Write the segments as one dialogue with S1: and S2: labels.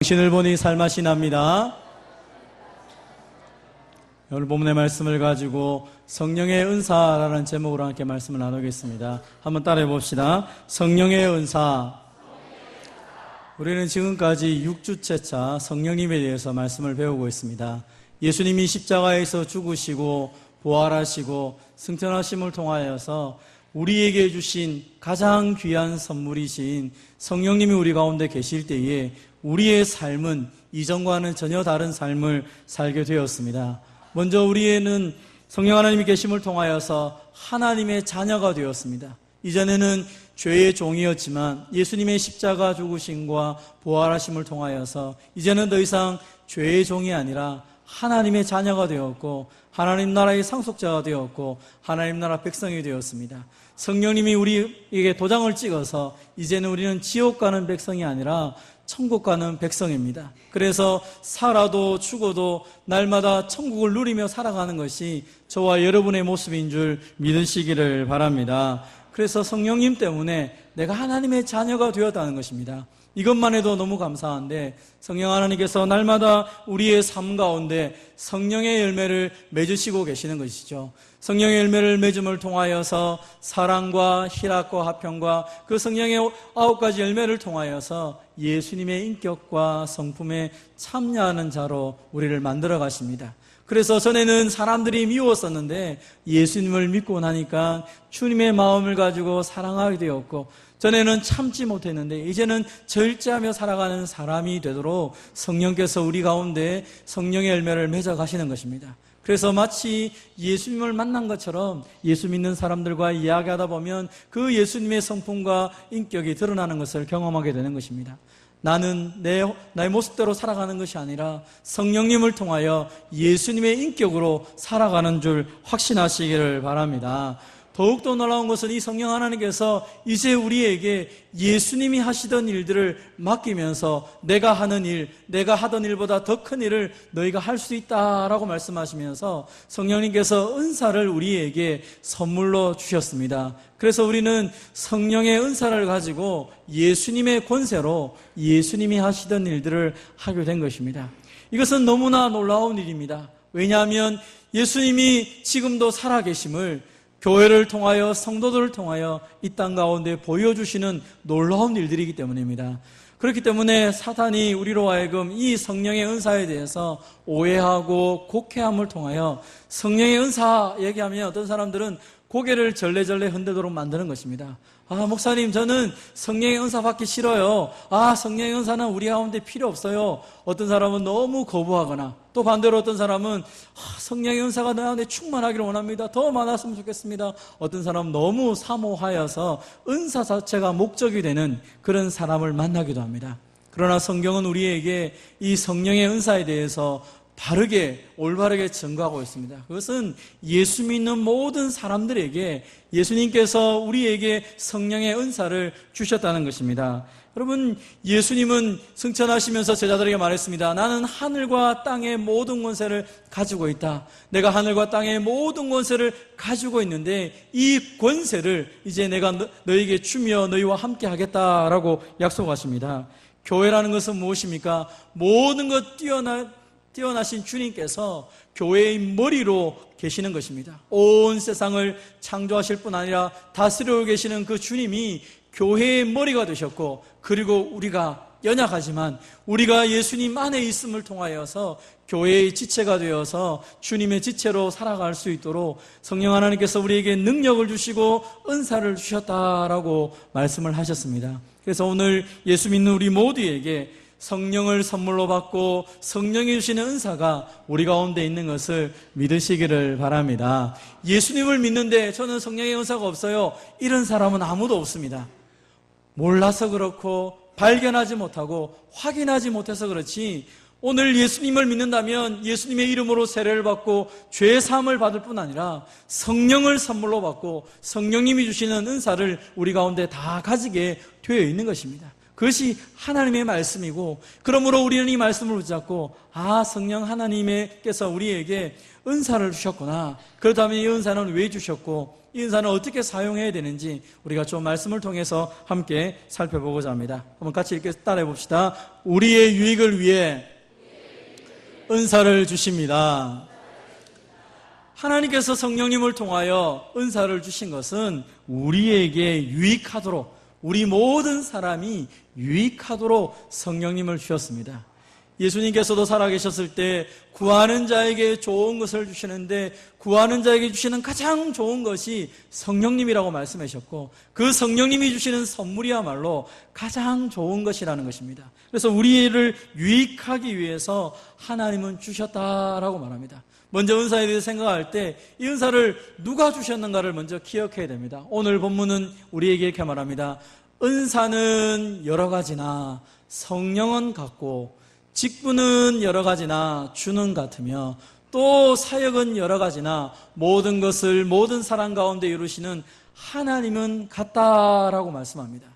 S1: 당신을 보니 살맛이 납니다. 오늘 본문의 말씀을 가지고 성령의 은사라는 제목으로 함께 말씀을 나누겠습니다. 한번 따라해 봅시다. 성령의 은사. 우리는 지금까지 6주째차 성령님에 대해서 말씀을 배우고 있습니다. 예수님이 십자가에서 죽으시고 부활하시고 승천하심을 통하여서 우리에게 주신 가장 귀한 선물이신 성령님이 우리 가운데 계실 때에 우리의 삶은 이전과는 전혀 다른 삶을 살게 되었습니다. 먼저 우리에는 성령 하나님이 계심을 통하여서 하나님의 자녀가 되었습니다. 이전에는 죄의 종이었지만 예수님의 십자가 죽으심과 부활하심을 통하여서 이제는 더 이상 죄의 종이 아니라 하나님의 자녀가 되었고 하나님 나라의 상속자가 되었고 하나님 나라 백성이 되었습니다. 성령님이 우리에게 도장을 찍어서 이제는 우리는 지옥 가는 백성이 아니라 천국 가는 백성입니다. 그래서 살아도 죽어도 날마다 천국을 누리며 살아가는 것이 저와 여러분의 모습인 줄 믿으시기를 바랍니다. 그래서 성령님 때문에 내가 하나님의 자녀가 되었다는 것입니다. 이것만 해도 너무 감사한데 성령 하나님께서 날마다 우리의 삶 가운데 성령의 열매를 맺으시고 계시는 것이죠. 성령의 열매를 맺음을 통하여서 사랑과 희락과 화평과 그 성령의 9가지 열매를 통하여서 예수님의 인격과 성품에 참여하는 자로 우리를 만들어 가십니다. 그래서 전에는 사람들이 미웠었는데 예수님을 믿고 나니까 주님의 마음을 가지고 사랑하게 되었고, 전에는 참지 못했는데 이제는 절제하며 살아가는 사람이 되도록 성령께서 우리 가운데 성령의 열매를 맺어 가시는 것입니다. 그래서 마치 예수님을 만난 것처럼 예수 믿는 사람들과 이야기하다 보면 그 예수님의 성품과 인격이 드러나는 것을 경험하게 되는 것입니다. 나는 나의 모습대로 살아가는 것이 아니라 성령님을 통하여 예수님의 인격으로 살아가는 줄 확신하시기를 바랍니다. 더욱더 놀라운 것은 이 성령 하나님께서 이제 우리에게 예수님이 하시던 일들을 맡기면서 내가 하는 일, 내가 하던 일보다 더 큰 일을 너희가 할 수 있다라고 말씀하시면서 성령님께서 은사를 우리에게 선물로 주셨습니다. 그래서 우리는 성령의 은사를 가지고 예수님의 권세로 예수님이 하시던 일들을 하게 된 것입니다. 이것은 너무나 놀라운 일입니다. 왜냐하면 예수님이 지금도 살아계심을 교회를 통하여 성도들을 통하여 이 땅 가운데 보여주시는 놀라운 일들이기 때문입니다. 그렇기 때문에 사탄이 우리로 하여금 이 성령의 은사에 대해서 오해하고 곡해함을 통하여 성령의 은사 얘기하면 어떤 사람들은 고개를 절레절레 흔들도록 만드는 것입니다. 목사님, 저는 성령의 은사 받기 싫어요. 성령의 은사는 우리 가운데 필요 없어요. 어떤 사람은 너무 거부하거나, 또 반대로 어떤 사람은 성령의 은사가 내 안에 충만하기를 원합니다. 더 많았으면 좋겠습니다. 어떤 사람은 너무 사모하여서 은사 자체가 목적이 되는 그런 사람을 만나기도 합니다. 그러나 성경은 우리에게 이 성령의 은사에 대해서 바르게 올바르게 증거하고 있습니다. 그것은 예수 믿는 모든 사람들에게 예수님께서 우리에게 성령의 은사를 주셨다는 것입니다. 여러분, 예수님은 승천하시면서 제자들에게 말했습니다. 나는 하늘과 땅의 모든 권세를 가지고 있다. 내가 하늘과 땅의 모든 권세를 가지고 있는데 이 권세를 이제 내가 너에게 주며 너희와 함께 하겠다라고 약속하십니다. 교회라는 것은 무엇입니까? 모든 것 뛰어나신 주님께서 교회의 머리로 계시는 것입니다. 온 세상을 창조하실 뿐 아니라 다스리고 계시는 그 주님이 교회의 머리가 되셨고, 그리고 우리가 연약하지만 우리가 예수님 안에 있음을 통하여서 교회의 지체가 되어서 주님의 지체로 살아갈 수 있도록 성령 하나님께서 우리에게 능력을 주시고 은사를 주셨다라고 말씀을 하셨습니다. 그래서 오늘 예수 믿는 우리 모두에게 성령을 선물로 받고 성령이 주시는 은사가 우리 가운데 있는 것을 믿으시기를 바랍니다. 예수님을 믿는데 저는 성령의 은사가 없어요, 이런 사람은 아무도 없습니다. 몰라서 그렇고 발견하지 못하고 확인하지 못해서 그렇지, 오늘 예수님을 믿는다면 예수님의 이름으로 세례를 받고 죄 사함을 받을 뿐 아니라 성령을 선물로 받고 성령님이 주시는 은사를 우리 가운데 다 가지게 되어 있는 것입니다. 그것이 하나님의 말씀이고, 그러므로 우리는 이 말씀을 붙잡고 성령 하나님께서 우리에게 은사를 주셨구나, 그렇다면 이 은사는 왜 주셨고 이 은사는 어떻게 사용해야 되는지 우리가 좀 말씀을 통해서 함께 살펴보고자 합니다. 한번 같이 이렇게 따라해 봅시다. 우리의 유익을 위해 은사를 주십니다. 하나님께서 성령님을 통하여 은사를 주신 것은 우리에게 유익하도록, 우리 모든 사람이 유익하도록 성령님을 주셨습니다. 예수님께서도 살아계셨을 때 구하는 자에게 좋은 것을 주시는데 구하는 자에게 주시는 가장 좋은 것이 성령님이라고 말씀하셨고, 그 성령님이 주시는 선물이야말로 가장 좋은 것이라는 것입니다. 그래서 우리를 유익하기 위해서 하나님은 주셨다라고 말합니다. 먼저 은사에 대해서 생각할 때 이 은사를 누가 주셨는가를 먼저 기억해야 됩니다. 오늘 본문은 우리에게 이렇게 말합니다. 은사는 여러 가지나 성령은 같고 직분은 여러 가지나 주는 같으며 또 사역은 여러 가지나 모든 것을 모든 사람 가운데 이루시는 하나님은 같다라고 말씀합니다.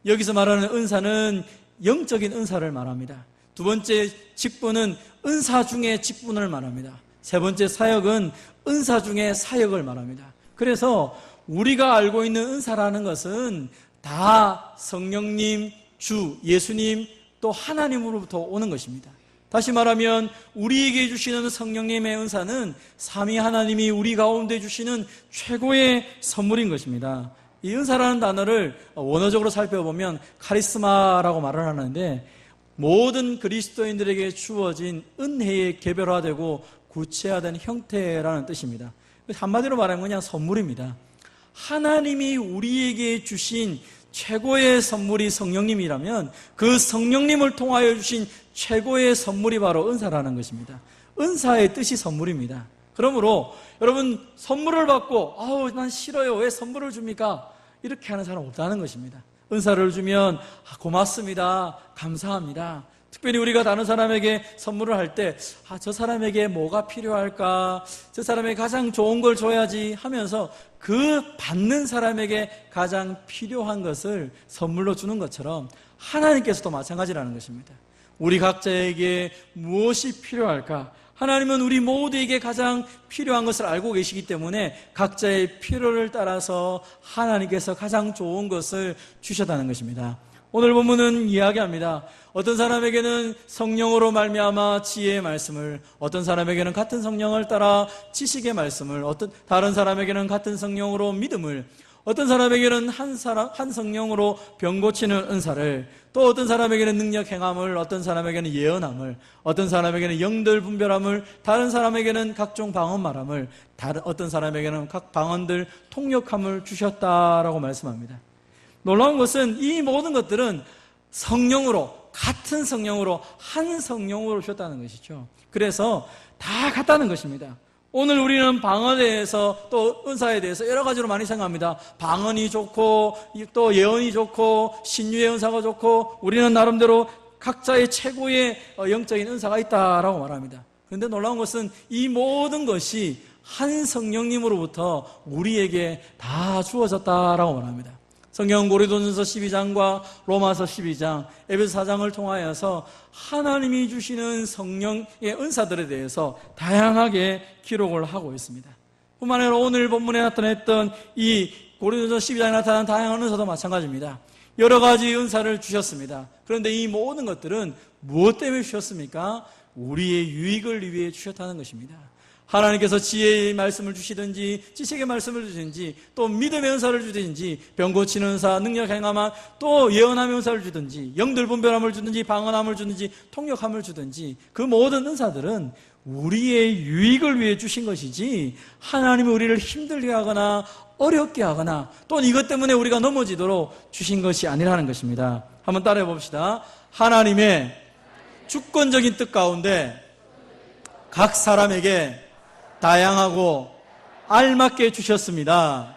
S1: 여기서 말하는 은사는 영적인 은사를 말합니다. 두 번째 직분은 은사 중에 직분을 말합니다. 세 번째 사역은 은사 중에 사역을 말합니다. 그래서 우리가 알고 있는 은사라는 것은 다 성령님, 주, 예수님, 또 하나님으로부터 오는 것입니다. 다시 말하면 우리에게 주시는 성령님의 은사는 삼위 하나님이 우리 가운데 주시는 최고의 선물인 것입니다. 이 은사라는 단어를 원어적으로 살펴보면 카리스마라고 말을 하는데 모든 그리스도인들에게 주어진 은혜의 개별화되고 구체화된 형태라는 뜻입니다. 한마디로 말하면 그냥 선물입니다. 하나님이 우리에게 주신 최고의 선물이 성령님이라면 그 성령님을 통하여 주신 최고의 선물이 바로 은사라는 것입니다. 은사의 뜻이 선물입니다. 그러므로 여러분 선물을 받고 아우 난 싫어요 왜 선물을 줍니까? 이렇게 하는 사람 없다는 것입니다. 은사를 주면 고맙습니다, 감사합니다. 특별히 우리가 다른 사람에게 선물을 할 때 저 사람에게 뭐가 필요할까, 저 사람에게 가장 좋은 걸 줘야지 하면서 그 받는 사람에게 가장 필요한 것을 선물로 주는 것처럼 하나님께서도 마찬가지라는 것입니다. 우리 각자에게 무엇이 필요할까? 하나님은 우리 모두에게 가장 필요한 것을 알고 계시기 때문에 각자의 필요를 따라서 하나님께서 가장 좋은 것을 주셨다는 것입니다. 오늘 본문은 이야기합니다. 어떤 사람에게는 성령으로 말미암아 지혜의 말씀을, 어떤 사람에게는 같은 성령을 따라 지식의 말씀을, 다른 사람에게는 같은 성령으로 믿음을, 어떤 사람에게는 한 성령으로 병 고치는 은사를, 또 어떤 사람에게는 능력 행함을, 어떤 사람에게는 예언함을, 어떤 사람에게는 영들 분별함을, 다른 사람에게는 각종 방언 말함을, 어떤 사람에게는 각 방언들 통역함을 주셨다라고 말씀합니다. 놀라운 것은 이 모든 것들은 성령으로, 같은 성령으로, 한 성령으로 주셨다는 것이죠. 그래서 다 같다는 것입니다. 오늘 우리는 방언에 대해서 또 은사에 대해서 여러 가지로 많이 생각합니다. 방언이 좋고 또 예언이 좋고 신유의 은사가 좋고 우리는 나름대로 각자의 최고의 영적인 은사가 있다라고 말합니다. 그런데 놀라운 것은 이 모든 것이 한 성령님으로부터 우리에게 다 주어졌다라고 말합니다. 성경은 고린도전서 12장과 로마서 12장, 에베소 4장을 통하여서 하나님이 주시는 성령의 은사들에 대해서 다양하게 기록을 하고 있습니다. 뿐만 아니라 오늘 본문에 나타냈던 이 고린도전서 12장에 나타난 다양한 은사도 마찬가지입니다. 여러 가지 은사를 주셨습니다. 그런데 이 모든 것들은 무엇 때문에 주셨습니까? 우리의 유익을 위해 주셨다는 것입니다. 하나님께서 지혜의 말씀을 주시든지 지식의 말씀을 주든지 또 믿음의 은사를 주든지 병 고치는 은사, 능력 행함한 또 예언함의 은사를 주든지 영들 분별함을 주든지 방언함을 주든지 통역함을 주든지 그 모든 은사들은 우리의 유익을 위해 주신 것이지 하나님이 우리를 힘들게 하거나 어렵게 하거나 또는 이것 때문에 우리가 넘어지도록 주신 것이 아니라는 것입니다. 한번 따라해 봅시다. 하나님의 주권적인 뜻 가운데 각 사람에게 다양하고 알맞게 주셨습니다.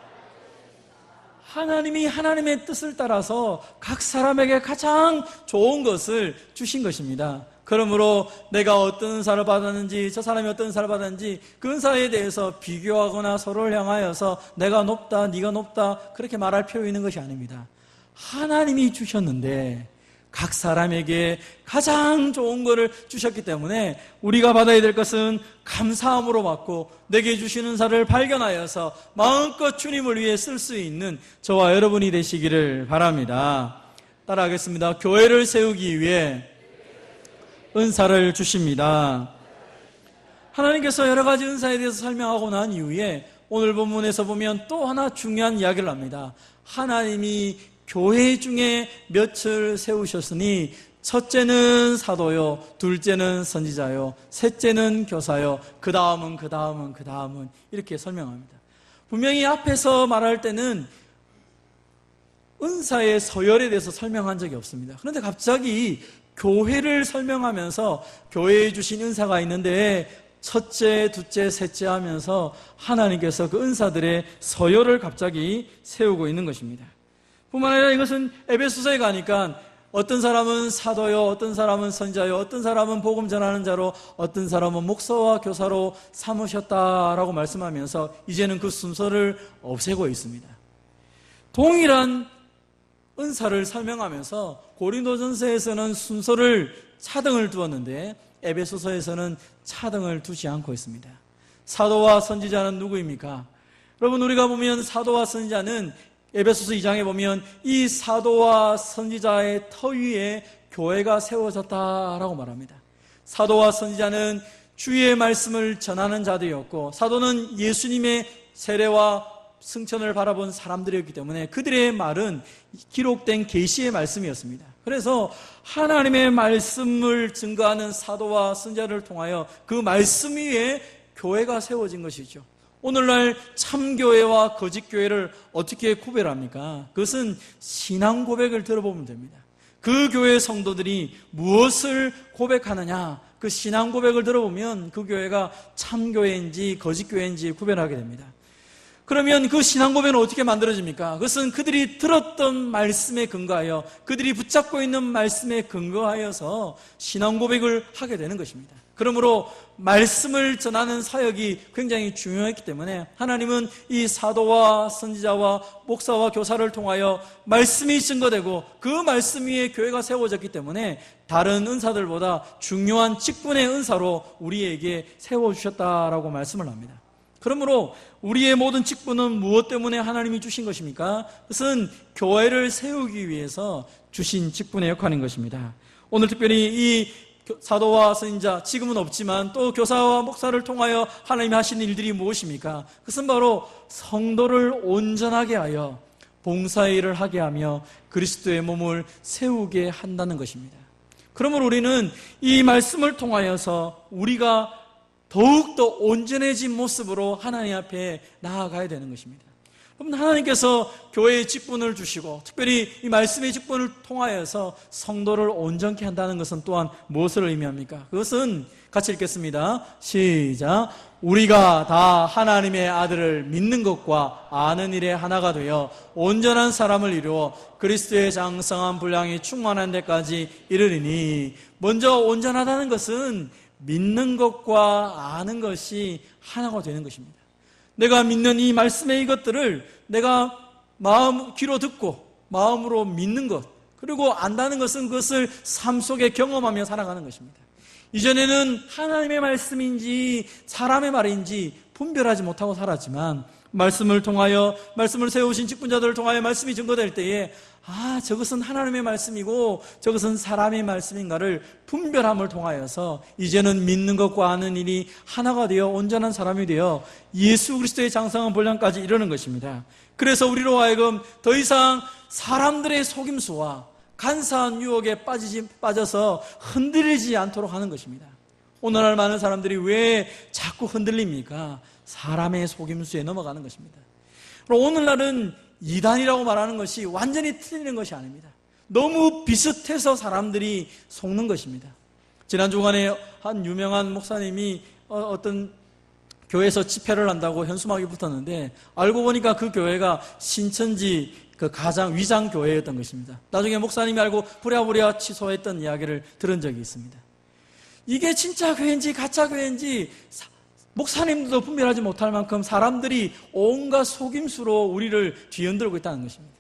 S1: 하나님이 하나님의 뜻을 따라서 각 사람에게 가장 좋은 것을 주신 것입니다. 그러므로 내가 어떤 은사를 받았는지 저 사람이 어떤 은사를 받았는지 그 은사에 대해서 비교하거나 서로를 향하여서 내가 높다 네가 높다 그렇게 말할 필요 있는 것이 아닙니다. 하나님이 주셨는데 각 사람에게 가장 좋은 것을 주셨기 때문에 우리가 받아야 될 것은 감사함으로 받고 내게 주신 은사를 발견하여서 마음껏 주님을 위해 쓸 수 있는 저와 여러분이 되시기를 바랍니다. 따라하겠습니다. 교회를 세우기 위해 은사를 주십니다. 하나님께서 여러 가지 은사에 대해서 설명하고 난 이후에 오늘 본문에서 보면 또 하나 중요한 이야기를 합니다. 하나님이 교회 중에 몇을 세우셨으니 첫째는 사도요, 둘째는 선지자요, 셋째는 교사요, 그 다음은 이렇게 설명합니다. 분명히 앞에서 말할 때는 은사의 서열에 대해서 설명한 적이 없습니다. 그런데 갑자기 교회를 설명하면서 교회에 주신 은사가 있는데 첫째, 둘째, 셋째 하면서 하나님께서 그 은사들의 서열을 갑자기 세우고 있는 것입니다. 뿐만 아니라 이것은 에베소서에 가니까 어떤 사람은 사도요, 어떤 사람은 선지자요, 어떤 사람은 복음 전하는 자로, 어떤 사람은 목사와 교사로 삼으셨다라고 말씀하면서 이제는 그 순서를 없애고 있습니다. 동일한 은사를 설명하면서 고린도전서에서는 순서를 차등을 두었는데 에베소서에서는 차등을 두지 않고 있습니다. 사도와 선지자는 누구입니까? 여러분, 우리가 보면 사도와 선지자는 에베소서 2장에 보면 이 사도와 선지자의 터 위에 교회가 세워졌다라고 말합니다. 사도와 선지자는 주의 말씀을 전하는 자들이었고 사도는 예수님의 세례와 승천을 바라본 사람들이었기 때문에 그들의 말은 기록된 계시의 말씀이었습니다. 그래서 하나님의 말씀을 증거하는 사도와 선지자를 통하여 그 말씀 위에 교회가 세워진 것이죠. 오늘날 참교회와 거짓교회를 어떻게 구별합니까? 그것은 신앙 고백을 들어보면 됩니다. 그 교회 성도들이 무엇을 고백하느냐, 그 신앙 고백을 들어보면 그 교회가 참교회인지 거짓교회인지 구별하게 됩니다. 그러면 그 신앙 고백은 어떻게 만들어집니까? 그것은 그들이 들었던 말씀에 근거하여 그들이 붙잡고 있는 말씀에 근거하여서 신앙 고백을 하게 되는 것입니다. 그러므로 말씀을 전하는 사역이 굉장히 중요했기 때문에 하나님은 이 사도와 선지자와 목사와 교사를 통하여 말씀이 증거되고 그 말씀 위에 교회가 세워졌기 때문에 다른 은사들보다 중요한 직분의 은사로 우리에게 세워주셨다라고 말씀을 합니다. 그러므로 우리의 모든 직분은 무엇 때문에 하나님이 주신 것입니까? 그것은 교회를 세우기 위해서 주신 직분의 역할인 것입니다. 오늘 특별히 이 사도와 선지자, 지금은 없지만 또 교사와 목사를 통하여 하나님이 하신 일들이 무엇입니까? 그것은 바로 성도를 온전하게 하여 봉사의 일을 하게 하며 그리스도의 몸을 세우게 한다는 것입니다. 그러므로 우리는 이 말씀을 통하여서 우리가 더욱더 온전해진 모습으로 하나님 앞에 나아가야 되는 것입니다. 그럼 하나님께서 교회의 직분을 주시고 특별히 이 말씀의 직분을 통하여서 성도를 온전케 한다는 것은 또한 무엇을 의미합니까? 그것은 같이 읽겠습니다. 시작. 우리가 다 하나님의 아들을 믿는 것과 아는 일에 하나가 되어 온전한 사람을 이루어 그리스도의 장성한 분량이 충만한 데까지 이르리니, 먼저 온전하다는 것은 믿는 것과 아는 것이 하나가 되는 것입니다. 내가 믿는 이 말씀의 이것들을 내가 귀로 듣고 마음으로 믿는 것, 그리고 안다는 것은 그것을 삶 속에 경험하며 살아가는 것입니다. 이전에는 하나님의 말씀인지 사람의 말인지 분별하지 못하고 살았지만 말씀을 통하여, 말씀을 세우신 직분자들을 통하여 말씀이 증거될 때에 저것은 하나님의 말씀이고 저것은 사람의 말씀인가를 분별함을 통하여서 이제는 믿는 것과 아는 일이 하나가 되어 온전한 사람이 되어 예수 그리스도의 장성한 분량까지 이르는 것입니다. 그래서 우리로 하여금 더 이상 사람들의 속임수와 간사한 유혹에 빠져서 흔들리지 않도록 하는 것입니다. 오늘날 많은 사람들이 왜 자꾸 흔들립니까? 사람의 속임수에 넘어가는 것입니다. 오늘날은 이단이라고 말하는 것이 완전히 틀리는 것이 아닙니다. 너무 비슷해서 사람들이 속는 것입니다. 지난 주간에 한 유명한 목사님이 어떤 교회에서 집회를 한다고 현수막이 붙었는데 알고 보니까 그 교회가 신천지 그 가장 위장 교회였던 것입니다. 나중에 목사님이 알고 부랴부랴 취소했던 이야기를 들은 적이 있습니다. 이게 진짜 교회인지 가짜 교회인지 목사님들도 분별하지 못할 만큼 사람들이 온갖 속임수로 우리를 뒤흔들고 있다는 것입니다.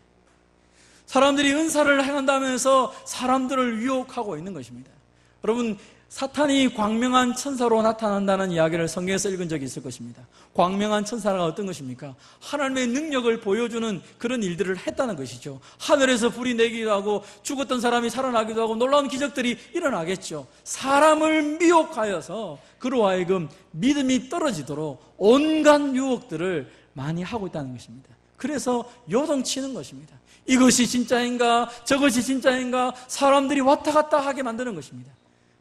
S1: 사람들이 은사를 행한다면서 사람들을 유혹하고 있는 것입니다. 여러분, 사탄이 광명한 천사로 나타난다는 이야기를 성경에서 읽은 적이 있을 것입니다. 광명한 천사가 어떤 것입니까? 하나님의 능력을 보여주는 그런 일들을 했다는 것이죠. 하늘에서 불이 내기도 하고 죽었던 사람이 살아나기도 하고 놀라운 기적들이 일어나겠죠. 사람을 미혹하여서 그로 하여금 믿음이 떨어지도록 온갖 유혹들을 많이 하고 있다는 것입니다. 그래서 요동치는 것입니다. 이것이 진짜인가 저것이 진짜인가 사람들이 왔다 갔다 하게 만드는 것입니다.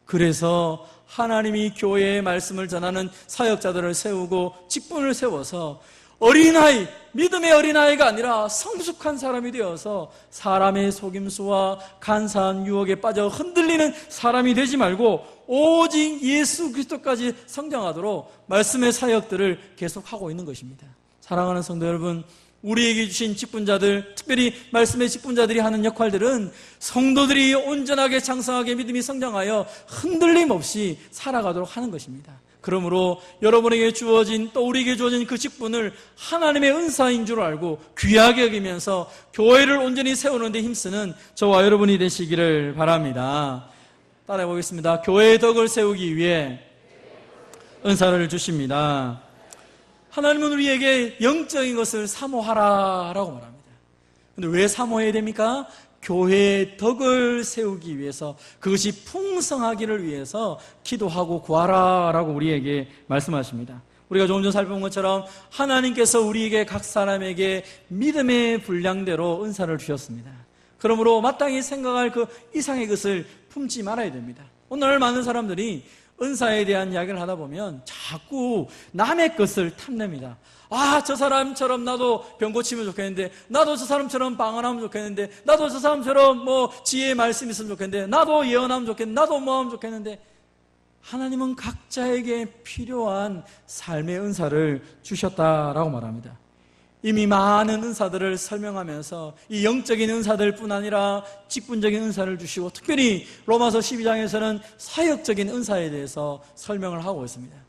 S1: 그래서 하나님이 교회의 말씀을 전하는 사역자들을 세우고 직분을 세워서 어린아이, 믿음의 어린아이가 아니라 성숙한 사람이 되어서 사람의 속임수와 간사한 유혹에 빠져 흔들리는 사람이 되지 말고 오직 예수 그리스도까지 성장하도록 말씀의 사역들을 계속하고 있는 것입니다. 사랑하는 성도 여러분, 우리에게 주신 직분자들, 특별히 말씀의 직분자들이 하는 역할들은 성도들이 온전하게 장성하게 믿음이 성장하여 흔들림 없이 살아가도록 하는 것입니다. 그러므로 여러분에게 주어진, 또 우리에게 주어진 그 직분을 하나님의 은사인 줄 알고 귀하게 여기면서 교회를 온전히 세우는 데 힘쓰는 저와 여러분이 되시기를 바랍니다. 따라해 보겠습니다. 교회의 덕을 세우기 위해 은사를 주십니다. 하나님은 우리에게 영적인 것을 사모하라라고 말합니다. 그런데 왜 사모해야 됩니까? 교회의 덕을 세우기 위해서, 그것이 풍성하기를 위해서 기도하고 구하라라고 우리에게 말씀하십니다. 우리가 조금 전 살펴본 것처럼 하나님께서 우리에게 각 사람에게 믿음의 분량대로 은사를 주셨습니다. 그러므로 마땅히 생각할 그 이상의 것을 품지 말아야 됩니다. 오늘 많은 사람들이 은사에 대한 이야기를 하다 보면 자꾸 남의 것을 탐냅니다. 아, 저 사람처럼 나도 병 고치면 좋겠는데, 나도 저 사람처럼 방언하면 좋겠는데, 나도 저 사람처럼 지혜의 말씀이 있으면 좋겠는데, 나도 예언하면 좋겠는데, 나도 뭐 하면 좋겠는데, 하나님은 각자에게 필요한 삶의 은사를 주셨다라고 말합니다. 이미 많은 은사들을 설명하면서 이 영적인 은사들 뿐 아니라 직분적인 은사를 주시고, 특별히 로마서 12장에서는 사역적인 은사에 대해서 설명을 하고 있습니다.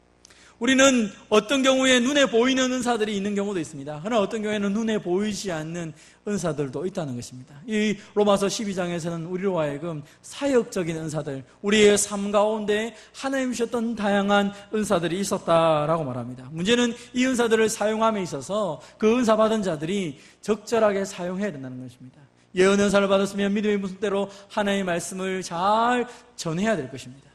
S1: 우리는 어떤 경우에 눈에 보이는 은사들이 있는 경우도 있습니다. 그러나 어떤 경우에는 눈에 보이지 않는 은사들도 있다는 것입니다. 이 로마서 12장에서는 우리로 하여금 사역적인 은사들, 우리의 삶 가운데 하나님 주셨던 다양한 은사들이 있었다라고 말합니다. 문제는 이 은사들을 사용함에 있어서 그 은사 받은 자들이 적절하게 사용해야 된다는 것입니다. 예언 은사를 받았으면 믿음의 분수대로 하나님의 말씀을 잘 전해야 될 것입니다.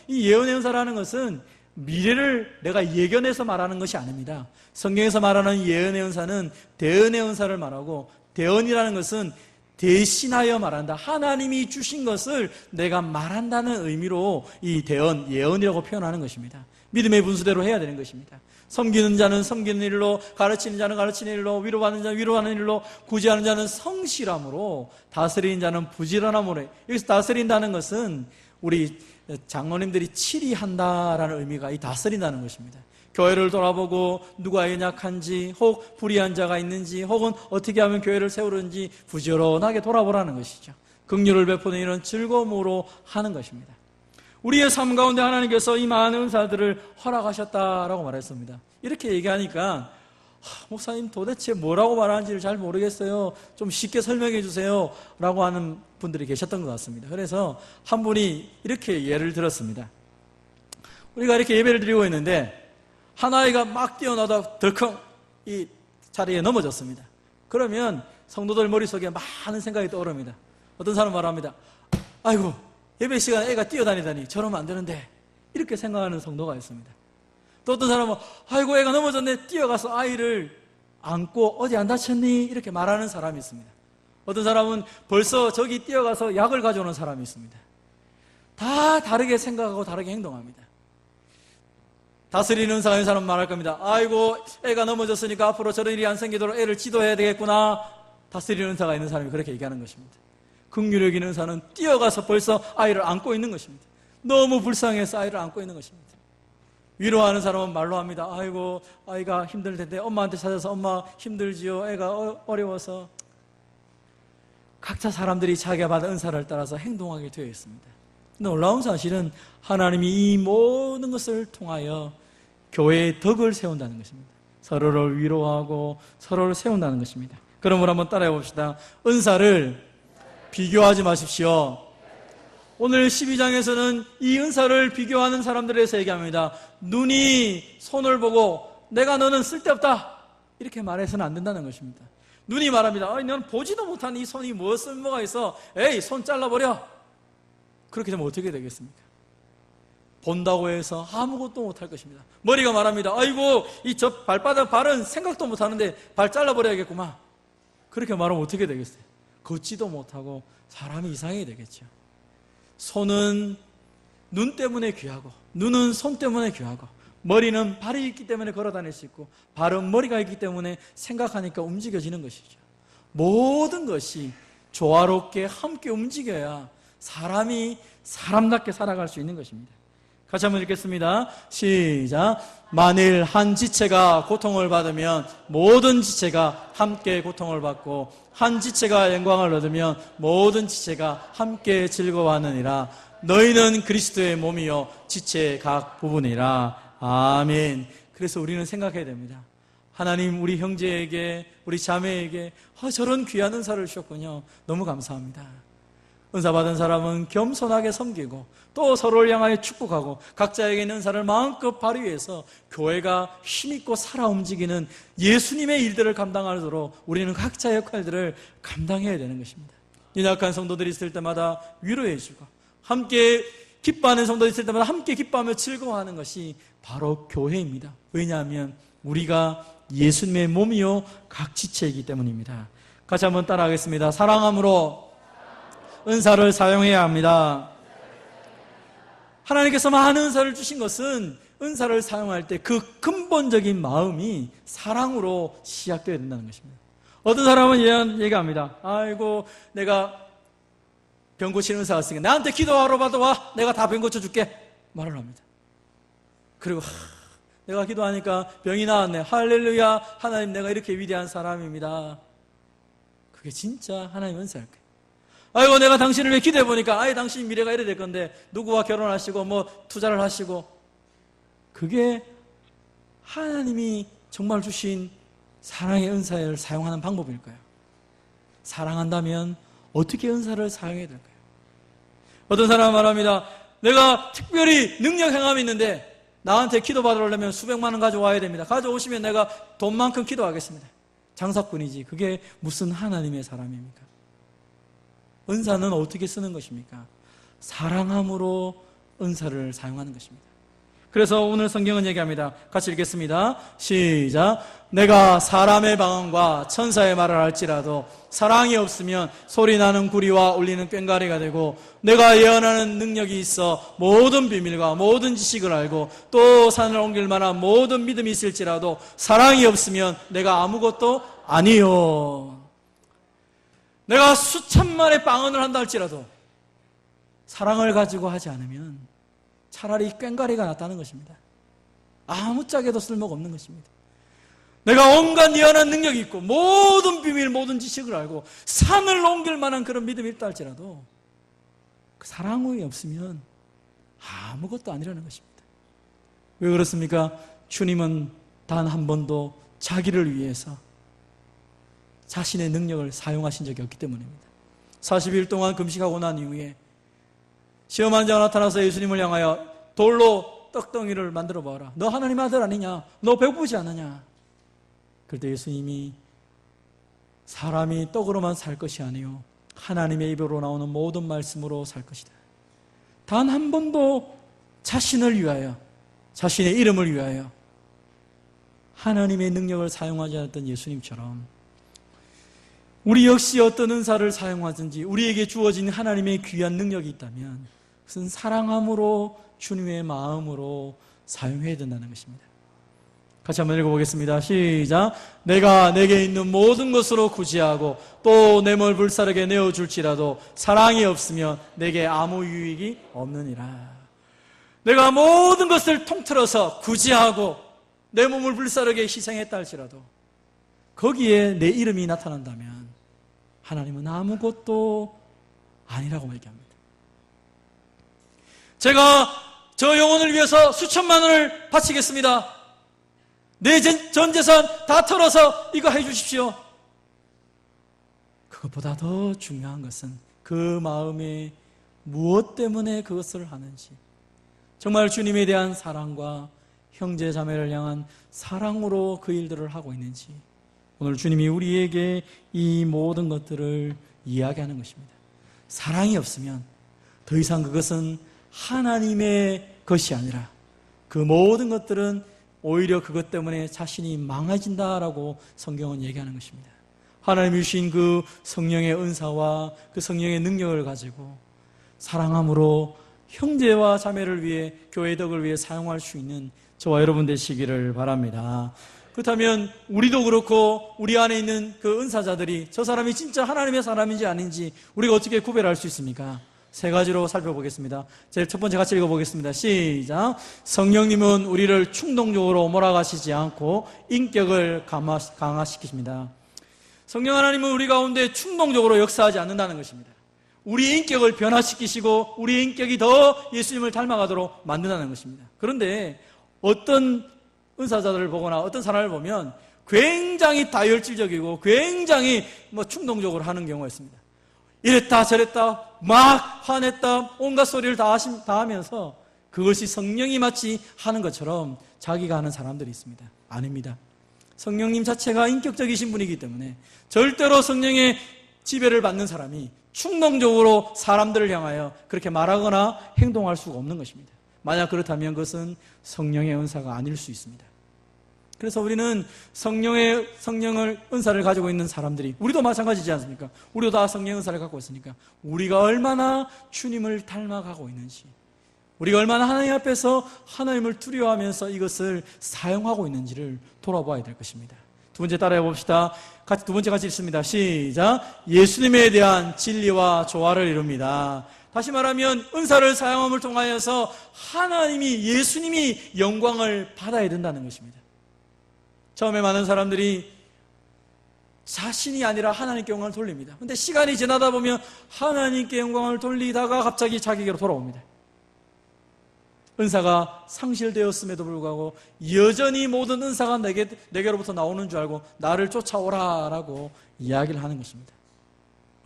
S1: 이 예언의 은사라는 것은 미래를 내가 예견해서 말하는 것이 아닙니다. 성경에서 말하는 예언의 은사는 대언의 은사를 말하고, 대언이라는 것은 대신하여 말한다. 하나님이 주신 것을 내가 말한다는 의미로 이 대언, 예언이라고 표현하는 것입니다. 믿음의 분수대로 해야 되는 것입니다. 섬기는 자는 섬기는 일로, 가르치는 자는 가르치는 일로, 위로하는 자는 위로하는 일로, 구제하는 자는 성실함으로, 다스리는 자는 부지런함으로. 여기서 다스린다는 것은 우리 장로님들이 치리한다라는 의미가 이 다스린다는 것입니다. 교회를 돌아보고 누가 연약한지, 혹 불의한 자가 있는지, 혹은 어떻게 하면 교회를 세우는지 부지런하게 돌아보라는 것이죠. 긍휼을 베푸는 일은 즐거움으로 하는 것입니다. 우리의 삶 가운데 하나님께서 이 많은 은사들을 허락하셨다라고 말했습니다. 이렇게 얘기하니까 목사님 도대체 뭐라고 말하는지를 잘 모르겠어요. 좀 쉽게 설명해 주세요 라고 하는 분들이 계셨던 것 같습니다. 그래서 한 분이 이렇게 예를 들었습니다. 우리가 이렇게 예배를 드리고 있는데 한 아이가 막 뛰어나다 덜컹 이 자리에 넘어졌습니다. 그러면 성도들 머릿속에 많은 생각이 떠오릅니다. 어떤 사람은 말합니다. 아이고, 예배 시간에 애가 뛰어다니다니 저러면 안 되는데, 이렇게 생각하는 성도가 있습니다. 또 어떤 사람은 아이고, 애가 넘어졌네, 뛰어가서 아이를 안고 어디 안 다쳤니? 이렇게 말하는 사람이 있습니다. 어떤 사람은 벌써 저기 뛰어가서 약을 가져오는 사람이 있습니다. 다 다르게 생각하고 다르게 행동합니다. 다스리는 은사가 있는 사람은 말할 겁니다. 아이고, 애가 넘어졌으니까 앞으로 저런 일이 안 생기도록 애를 지도해야 되겠구나. 다스리는 은사가 있는 사람이 그렇게 얘기하는 것입니다. 긍휼력 있는 은사는 뛰어가서 벌써 아이를 안고 있는 것입니다. 너무 불쌍해서 아이를 안고 있는 것입니다. 위로하는 사람은 말로 합니다. 아이고, 아이가 힘들 텐데 엄마한테 찾아서 엄마 힘들지요, 애가 어려워서. 각자 사람들이 자기가 받은 은사를 따라서 행동하게 되어 있습니다. 놀라운 사실은 하나님이 이 모든 것을 통하여 교회의 덕을 세운다는 것입니다. 서로를 위로하고 서로를 세운다는 것입니다. 그럼 우리 한번 따라해 봅시다. 은사를 비교하지 마십시오. 오늘 12장에서는 이 은사를 비교하는 사람들에 대해서 얘기합니다. 눈이 손을 보고 내가 너는 쓸데없다 이렇게 말해서는 안 된다는 것입니다. 눈이 말합니다. 너는 보지도 못한 이 손이 뭐 쓸모가 있어. 에이, 손 잘라버려. 그렇게 되면 어떻게 되겠습니까? 본다고 해서 아무것도 못할 것입니다. 머리가 말합니다. 아이고, 이 저 발은 생각도 못하는데 발 잘라버려야겠구만. 그렇게 말하면 어떻게 되겠어요? 걷지도 못하고 사람이 이상하게 되겠죠. 손은 눈 때문에 귀하고, 눈은 손 때문에 귀하고, 머리는 발이 있기 때문에 걸어 다닐 수 있고, 발은 머리가 있기 때문에 생각하니까 움직여지는 것이죠. 모든 것이 조화롭게 함께 움직여야 사람이 사람답게 살아갈 수 있는 것입니다. 같이 한번 읽겠습니다. 시작. 만일 한 지체가 고통을 받으면 모든 지체가 함께 고통을 받고, 한 지체가 영광을 얻으면 모든 지체가 함께 즐거워하느니라. 너희는 그리스도의 몸이요 지체의 각 부분이라. 아멘. 그래서 우리는 생각해야 됩니다. 하나님, 우리 형제에게, 우리 자매에게 저런 귀한 은사를 주셨군요. 너무 감사합니다. 은사 받은 사람은 겸손하게 섬기고 또 서로를 향하여 축복하고 각자에게 있는 은사를 마음껏 발휘해서 교회가 힘있고 살아 움직이는 예수님의 일들을 감당하도록 우리는 각자의 역할들을 감당해야 되는 것입니다. 연약한 성도들이 있을 때마다 위로해주고 함께 기뻐하는 성도들이 있을 때마다 함께 기뻐하며 즐거워하는 것이 바로 교회입니다. 왜냐하면 우리가 예수님의 몸이요 각 지체이기 때문입니다. 같이 한번 따라하겠습니다. 사랑함으로 은사를 사용해야 합니다. 하나님께서 많은 은사를 주신 것은 은사를 사용할 때 그 근본적인 마음이 사랑으로 시작되어야 된다는 것입니다. 어떤 사람은 얘기합니다. 아이고, 내가 병 고치는 은사가 있으니까 나한테 기도하러 받아와. 내가 다 병 고쳐줄게. 말을 합니다. 그리고 내가 기도하니까 병이 나았네. 할렐루야. 하나님, 내가 이렇게 위대한 사람입니다. 그게 진짜 하나님의 은사일까요? 아이고, 내가 당신을 왜 기도해보니까 아예 당신 미래가 이래 될 건데 누구와 결혼하시고 뭐 투자를 하시고, 그게 하나님이 정말 주신 사랑의 은사를 사용하는 방법일까요? 사랑한다면 어떻게 은사를 사용해야 될까요? 어떤 사람은 말합니다. 내가 특별히 능력 행함이 있는데 나한테 기도 받으려면 수백만 원 가져와야 됩니다. 가져오시면 내가 돈만큼 기도하겠습니다. 장사꾼이지. 그게 무슨 하나님의 사람입니까? 은사는 어떻게 쓰는 것입니까? 사랑함으로 은사를 사용하는 것입니다. 그래서 오늘 성경은 얘기합니다. 같이 읽겠습니다. 시작. 내가 사람의 방언과 천사의 말을 할지라도 사랑이 없으면 소리나는 구리와 울리는 꽹과리가 되고, 내가 예언하는 능력이 있어 모든 비밀과 모든 지식을 알고 또 산을 옮길 만한 모든 믿음이 있을지라도 사랑이 없으면 내가 아무것도 아니요. 내가 수천만의 방언을 한다 할지라도 사랑을 가지고 하지 않으면 차라리 꽹과리가 낫다는 것입니다. 아무짝에도 쓸모가 없는 것입니다. 내가 온갖 예언한 능력이 있고 모든 비밀, 모든 지식을 알고 산을 옮길 만한 그런 믿음이 있다 할지라도 그 사랑이 없으면 아무것도 아니라는 것입니다. 왜 그렇습니까? 주님은 단 한 번도 자기를 위해서 자신의 능력을 사용하신 적이 없기 때문입니다. 40일 동안 금식하고 난 이후에 시험한 자가 나타나서 예수님을 향하여 돌로 떡덩이를 만들어 봐라. 너 하나님 아들 아니냐? 너 배고프지 않느냐? 그때 예수님이 사람이 떡으로만 살 것이 아니요 하나님의 입으로 나오는 모든 말씀으로 살 것이다. 단 한 번도 자신을 위하여, 자신의 이름을 위하여 하나님의 능력을 사용하지 않았던 예수님처럼 우리 역시 어떤 은사를 사용하든지 우리에게 주어진 하나님의 귀한 능력이 있다면 그것은 사랑함으로 주님의 마음으로 사용해야 된다는 것입니다. 같이 한번 읽어보겠습니다. 시작. 내가 내게 있는 모든 것으로 구제하고 또 내 몸을 불사르게 내어줄지라도 사랑이 없으면 내게 아무 유익이 없느니라. 내가 모든 것을 통틀어서 구제하고 내 몸을 불사르게 희생했다 할지라도 거기에 내 이름이 나타난다면 하나님은 아무것도 아니라고 얘기합니다. 제가 저 영혼을 위해서 수천만 원을 바치겠습니다. 내 전 재산 다 털어서 이거 해 주십시오. 그것보다 더 중요한 것은 그 마음에 무엇 때문에 그것을 하는지, 정말 주님에 대한 사랑과 형제 자매를 향한 사랑으로 그 일들을 하고 있는지, 오늘 주님이 우리에게 이 모든 것들을 이야기하는 것입니다. 사랑이 없으면 더 이상 그것은 하나님의 것이 아니라 그 모든 것들은 오히려 그것 때문에 자신이 망해진다라고 성경은 얘기하는 것입니다. 하나님이 주신 그 성령의 은사와 그 성령의 능력을 가지고 사랑함으로 형제와 자매를 위해, 교회의 덕을 위해 사용할 수 있는 저와 여러분 되시기를 바랍니다. 그렇다면 우리도 그렇고 우리 안에 있는 그 은사자들이 저 사람이 진짜 하나님의 사람인지 아닌지 우리가 어떻게 구별할 수 있습니까? 세 가지로 살펴보겠습니다. 제일 첫 번째 같이 읽어보겠습니다. 시작. 성령님은 우리를 충동적으로 몰아가시지 않고 인격을 강화시키십니다. 성령 하나님은 우리 가운데 충동적으로 역사하지 않는다는 것입니다. 우리 인격을 변화시키시고 우리 인격이 더 예수님을 닮아가도록 만든다는 것입니다. 그런데 어떤 은사자들을 보거나 어떤 사람을 보면 굉장히 다혈질적이고 굉장히 충동적으로 하는 경우가 있습니다. 이랬다 저랬다 막 화냈다 온갖 소리를 다 하면서 그것이 성령이 마치 하는 것처럼 자기가 하는 사람들이 있습니다. 아닙니다. 성령님 자체가 인격적이신 분이기 때문에 절대로 성령의 지배를 받는 사람이 충동적으로 사람들을 향하여 그렇게 말하거나 행동할 수가 없는 것입니다. 만약 그렇다면 그것은 성령의 은사가 아닐 수 있습니다. 그래서 우리는 성령의 은사를 가지고 있는 사람들이, 우리도 마찬가지지 않습니까? 우리도 다 성령의 은사를 갖고 있으니까 우리가 얼마나 주님을 닮아가고 있는지, 우리가 얼마나 하나님 앞에서 하나님을 두려워하면서 이것을 사용하고 있는지를 돌아봐야 될 것입니다. 두 번째 따라해 봅시다. 두 번째 같이 읽습니다. 시작. 예수님에 대한 진리와 조화를 이룹니다. 다시 말하면 은사를 사용함을 통하여서 하나님이, 예수님이 영광을 받아야 된다는 것입니다. 처음에 많은 사람들이 자신이 아니라 하나님께 영광을 돌립니다. 그런데 시간이 지나다 보면 하나님께 영광을 돌리다가 갑자기 자기에게로 돌아옵니다. 은사가 상실되었음에도 불구하고 여전히 모든 은사가 내게로부터 나오는 줄 알고 나를 쫓아오라라고 이야기를 하는 것입니다.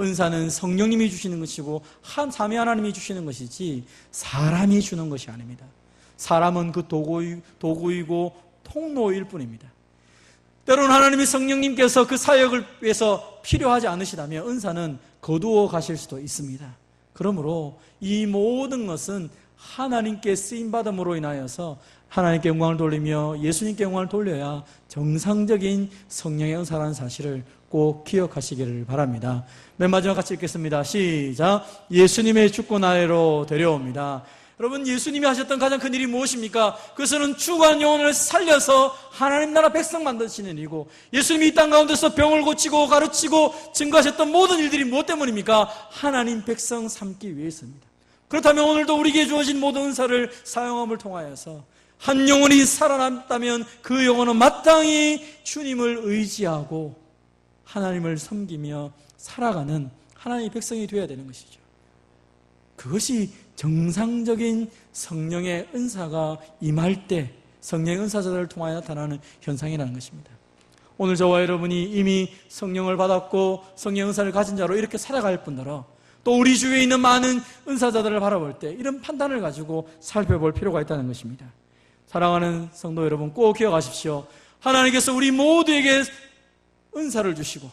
S1: 은사는 성령님이 주시는 것이고 삼위 하나님이 주시는 것이지 사람이 주는 것이 아닙니다. 사람은 그 도구이고 통로일 뿐입니다. 때로는 하나님이 성령님께서 그 사역을 위해서 필요하지 않으시다면 은사는 거두어 가실 수도 있습니다. 그러므로 이 모든 것은 하나님께 쓰임받음으로 인하여서 하나님께 영광을 돌리며 예수님께 영광을 돌려야 정상적인 성령의 은사라는 사실을 꼭 기억하시기를 바랍니다. 맨 마지막 같이 읽겠습니다. 시작. 예수님의 주권 아래로 데려옵니다. 여러분, 예수님이 하셨던 가장 큰 일이 무엇입니까? 그것은 죽은 영혼을 살려서 하나님 나라 백성 만드시는 일이고, 예수님이 이 땅 가운데서 병을 고치고 가르치고 증거하셨던 모든 일들이 무엇 때문입니까? 하나님 백성 삼기 위해서입니다. 그렇다면 오늘도 우리에게 주어진 모든 은사를 사용함을 통하여서 한 영혼이 살아남다면 그 영혼은 마땅히 주님을 의지하고 하나님을 섬기며 살아가는 하나님의 백성이 되어야 되는 것이죠. 그것이 정상적인 성령의 은사가 임할 때 성령의 은사자들을 통하여 나타나는 현상이라는 것입니다. 오늘 저와 여러분이 이미 성령을 받았고 성령의 은사를 가진 자로 이렇게 살아갈 뿐더러 또 우리 주위에 있는 많은 은사자들을 바라볼 때 이런 판단을 가지고 살펴볼 필요가 있다는 것입니다. 사랑하는 성도 여러분, 꼭 기억하십시오. 하나님께서 우리 모두에게 은사를 주시고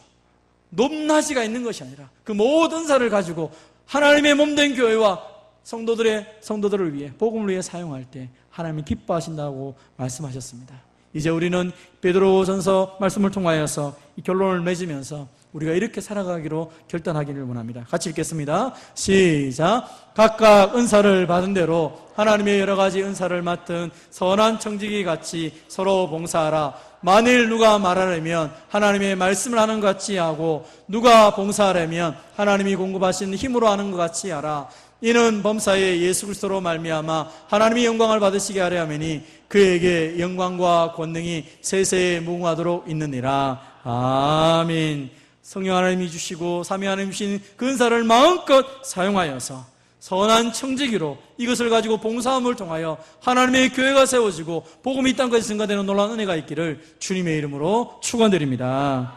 S1: 높낮이가 있는 것이 아니라 그 모든 은사를 가지고 하나님의 몸된 교회와 성도들을 위해, 복음을 위해 사용할 때 하나님이 기뻐하신다고 말씀하셨습니다. 이제 우리는 베드로전서 말씀을 통하여서 이 결론을 맺으면서 우리가 이렇게 살아가기로 결단하기를 원합니다. 같이 읽겠습니다. 시작. 각각 은사를 받은 대로 하나님의 여러 가지 은사를 맡은 선한 청지기 같이 서로 봉사하라. 만일 누가 말하려면 하나님의 말씀을 하는 것 같이 하고 누가 봉사하려면 하나님이 공급하신 힘으로 하는 것 같이 하라. 이는 범사에 예수 그리스도로 말미암아 하나님이 영광을 받으시게 하려 함이니 그에게 영광과 권능이 세세에 무궁하도록 있느니라. 아멘. 성령 하나님이 주시고 삼위 하나님이 주신 그 은사를 마음껏 사용하여서 선한 청지기로 이것을 가지고 봉사함을 통하여 하나님의 교회가 세워지고 복음이 이 땅까지 증가되는 놀라운 은혜가 있기를 주님의 이름으로 축원드립니다.